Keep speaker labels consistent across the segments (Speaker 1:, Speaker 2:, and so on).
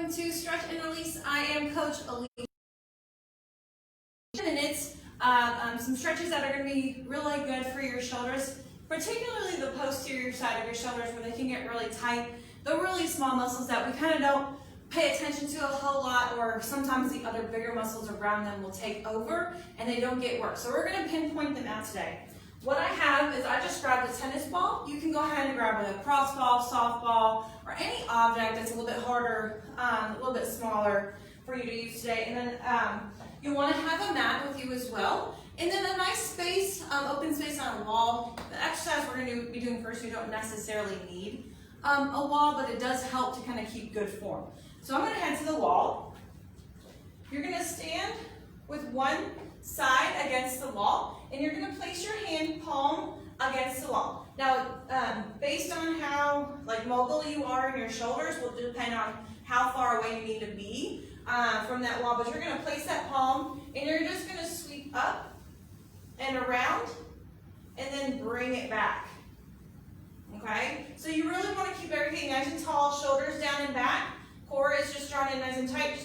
Speaker 1: welcome to Stretch and Release. I am Coach Allisha, and it's some stretches that are going to be really good for your shoulders, particularly the posterior side of your shoulders where they can get really tight. The really small muscles that we kind of don't pay attention to a whole lot, or sometimes the other bigger muscles around them will take over and they don't get work. So we're going to pinpoint them out today. What I have is I just grabbed a tennis ball. You can go ahead and grab a cross ball, softball, or any object that's a little bit harder, a little bit smaller for you to use today. And then you want to have a mat with you as well. And then a nice space, open space on a wall. The exercise we're going to be doing first, you don't necessarily need a wall, but it does help to kind of keep good form. So I'm going to head to the wall. You're going to stand with one side against the wall, and you're going to place your hand palm against the wall. Now, based on how mobile you are in your shoulders will depend on how far away you need to be from that wall, but you're going to place that palm, and you're just going to sweep up and around, and then bring it back. Okay? So you really want to keep everything nice and tall, shoulders down and back. Core is just drawn in nice and tight.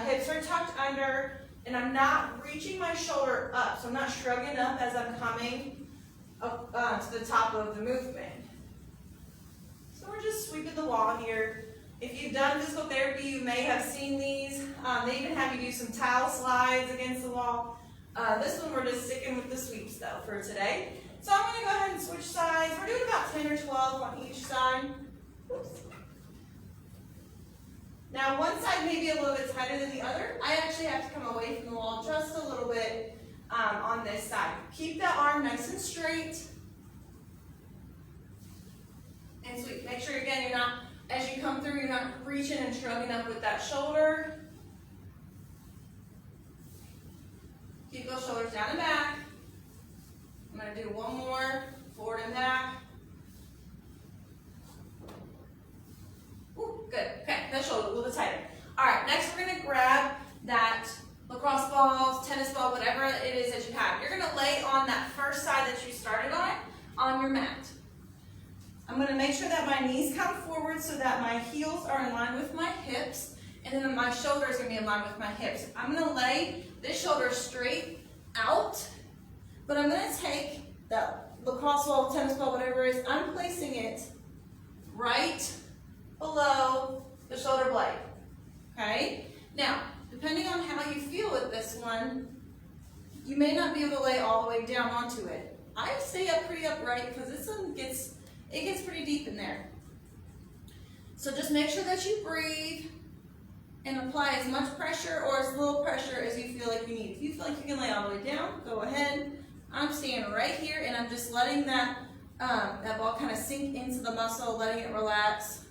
Speaker 1: Hips are tucked under, and I'm not reaching my shoulder up, so I'm not shrugging up as I'm coming up to the top of the movement. So we're just sweeping the wall here. If you've done physical therapy, you may have seen these. They even have you do some towel slides against the wall. This one we're just sticking with the sweeps though for today. So I'm going to go ahead and switch sides. We're doing about 10 or 12 on each side. Oops. Now one side may be a little bit tighter than the other. I actually have to come away from the wall just a little bit on this side. Keep that arm nice and straight. And sweep. Make sure again you're not, as you come through, you're not reaching and shrugging up with that shoulder. Keep those shoulders down and back. I'm going to do one more, forward and back. Ooh, good. Okay, that shoulder a little bit tighter. All right, next we're going to grab that lacrosse ball, tennis ball, whatever it is that you have. You're going to lay on that first side that you started on your mat. I'm going to make sure that my knees come forward so that my heels are in line with my hips, and then my shoulder is going to be in line with my hips. I'm going to lay this shoulder straight out, but I'm going to take that lacrosse ball, tennis ball, whatever it is, I'm placing it right below the shoulder blade. Okay? Now, depending on how you feel with this one, you may not be able to lay all the way down onto it. I stay up pretty upright because this one gets pretty deep in there. So just make sure that you breathe and apply as much pressure or as little pressure as you feel like you need. If you feel like you can lay all the way down, go ahead. I'm staying right here, and I'm just letting that ball kind of sink into the muscle, letting it relax,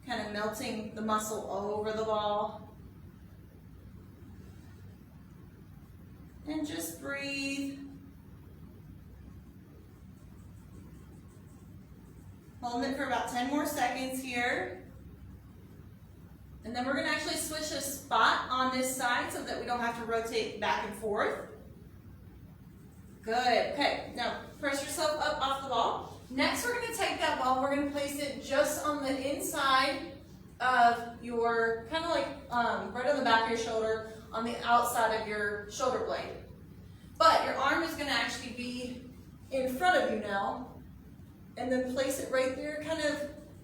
Speaker 1: kind of melting the muscle over the ball. And just breathe. Holding it for about 10 more seconds here. And then we're going to actually switch a spot on this side so that we don't have to rotate back and forth. Good. Okay, now press yourself up off the ball. Next, we're going to take that ball, we're going to place it just on the inside of your, kind of like right on the back of your shoulder, on the outside of your shoulder blade. But your arm is going to actually be in front of you now, and then place it right there, kind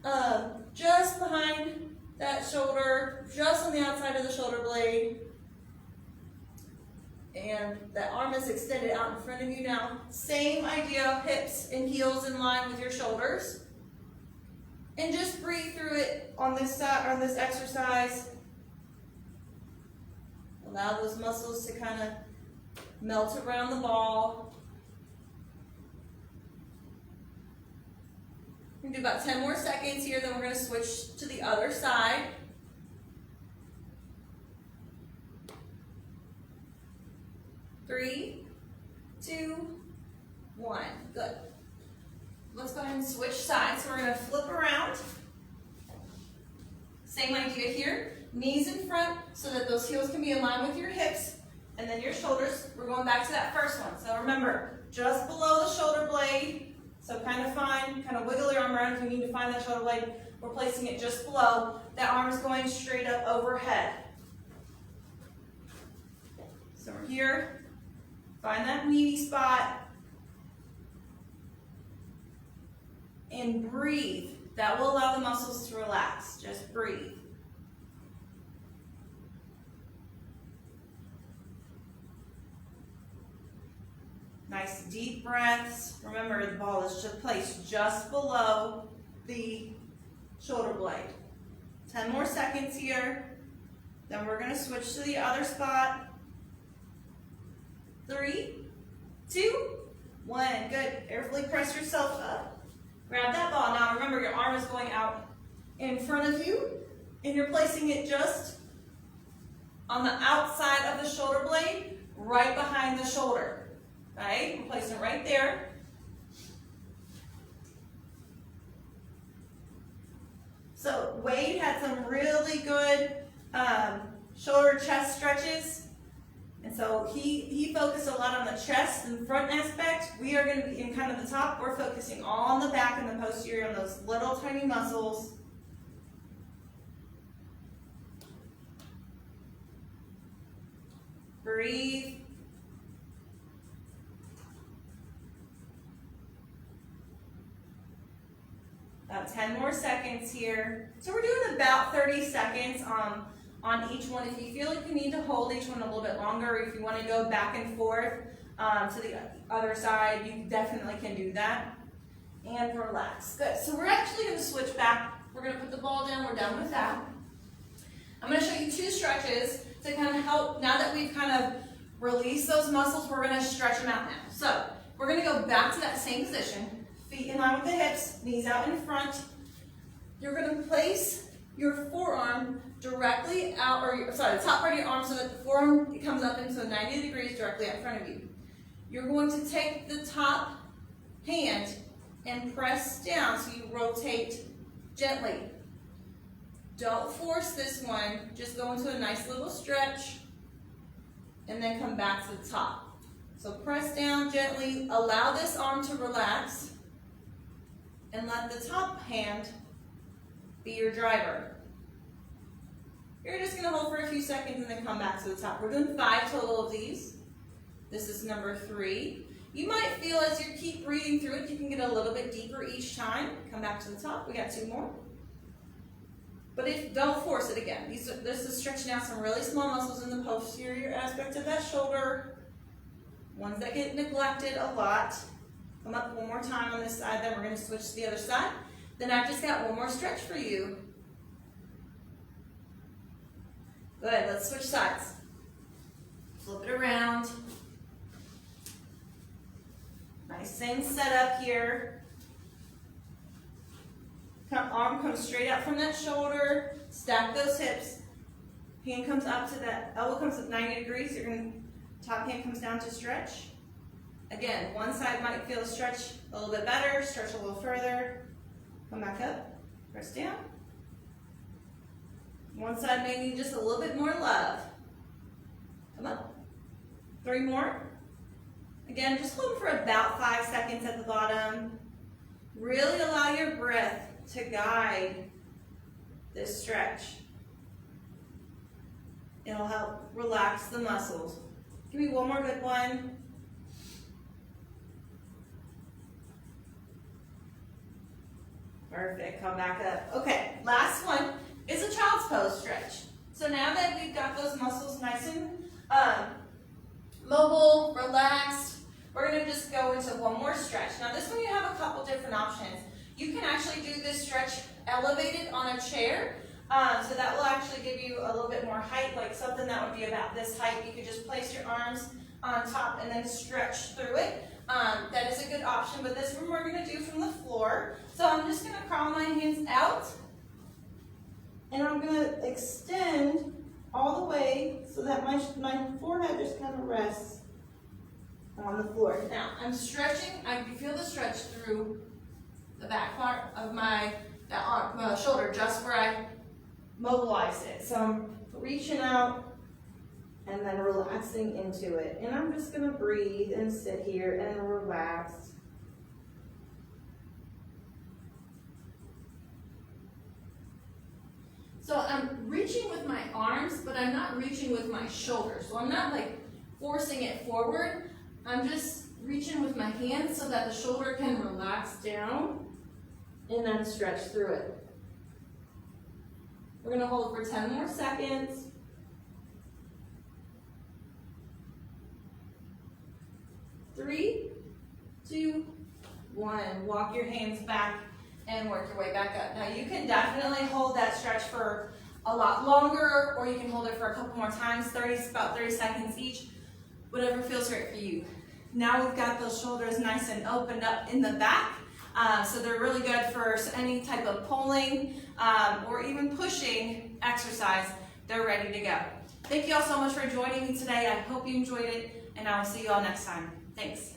Speaker 1: of just behind that shoulder, just on the outside of the shoulder blade. And that arm is extended out in front of you now. Same idea, hips and heels in line with your shoulders. And just breathe through it on this side, on this exercise. Allow those muscles to kind of melt around the ball. We're going to do about 10 more seconds here, then we're going to switch to the other side. Three, two, one. Good. Let's go ahead and switch sides. So we're going to flip around. Same idea here. Knees in front so that those heels can be in line with your hips. And then your shoulders. We're going back to that first one. So remember, just below the shoulder blade. So kind of wiggle your arm around if you need to find that shoulder blade. we're placing it just below. That arm is going straight up overhead. So we're here, find that meaty spot, and breathe. That will allow the muscles to relax. Just breathe. Nice deep breaths. Remember, the ball is just placed just below the shoulder blade. 10 more seconds here. Then we're going to switch to the other spot. 3, 2, 1. Good. Carefully press yourself up. Grab that ball. Now remember, your arm is going out in front of you, and you're placing it just on the outside of the shoulder blade, right behind the shoulder. Right? We're placing it right there. So Wade had some really good shoulder chest stretches. And so he focused a lot on the chest and front aspect. We are going to be in kind of the top. We're focusing all on the back and the posterior on those little tiny muscles. Breathe. About 10 more seconds here. So we're doing about 30 seconds on each one. If you feel like you need to hold each one a little bit longer, or if you want to go back and forth to the other side, you definitely can do that. And relax. Good. So we're actually going to switch back. We're going to put the ball down. We're done with that. I'm going to show you 2 stretches to kind of help. Now that we've kind of released those muscles, we're going to stretch them out now. So we're going to go back to that same position. Feet in line with the hips, knees out in front. You're going to place your forearm directly out, or sorry, the top part of your arm, so that the forearm comes up into 90 degrees directly out in front of you. You're going to take the top hand and press down so you rotate gently. Don't force this one, just go into a nice little stretch and then come back to the top. So press down gently, allow this arm to relax, and let the top hand be your driver. You're just going to hold for a few seconds and then come back to the top. We're doing 5 total of these. This is number 3. You might feel as you keep breathing through it, you can get a little bit deeper each time. Come back to the top. We got 2 more. But don't force it again. This is stretching out some really small muscles in the posterior aspect of that shoulder. Ones that get neglected a lot. Come up one more time on this side, then we're going to switch to the other side. Then I've just got one more stretch for you. Good, let's switch sides. Flip it around. Nice, same setup here. Arm comes straight out from that shoulder. Stack those hips. Hand comes up to that, elbow comes up 90 degrees. You're going to, top hand comes down to stretch. Again, one side might feel a stretch a little bit better. Stretch a little further. Come back up. Press down. One side may need just a little bit more love. Come up. 3 more. Again, just hold for about 5 seconds at the bottom. Really allow your breath to guide this stretch. It'll help relax the muscles. Give me one more good one. Perfect, come back up. Okay, last one is a child's pose stretch. So now that we've got those muscles nice and mobile, relaxed, we're gonna just go into one more stretch. Now this one you have a couple different options. You can actually do this stretch elevated on a chair. So that will actually give you a little bit more height, like something that would be about this height. You could just place your arms on top and then stretch through it. That is a good option, but this one we're going to do from the floor. So I'm just going to crawl my hands out, and I'm going to extend all the way so that my forehead just kind of rests on the floor. Now I'm stretching. I can feel the stretch through the back part of my shoulder, just where I mobilized it. So I'm reaching out and then relaxing into it. And I'm just going to breathe and sit here and relax. So I'm reaching with my arms, but I'm not reaching with my shoulders. So I'm not like forcing it forward. I'm just reaching with my hands so that the shoulder can relax down and then stretch through it. We're gonna hold for 10 more seconds. 3, 2, 1. Walk your hands back and work your way back up. Now you can definitely hold that stretch for a lot longer, or you can hold it for a couple more times, about 30 seconds each, whatever feels right for you. Now we've got those shoulders nice and opened up in the back, so they're really good for any type of pulling or even pushing exercise. They're ready to go. Thank you all so much for joining me today. I hope you enjoyed it, and I will see you all next time. Thanks.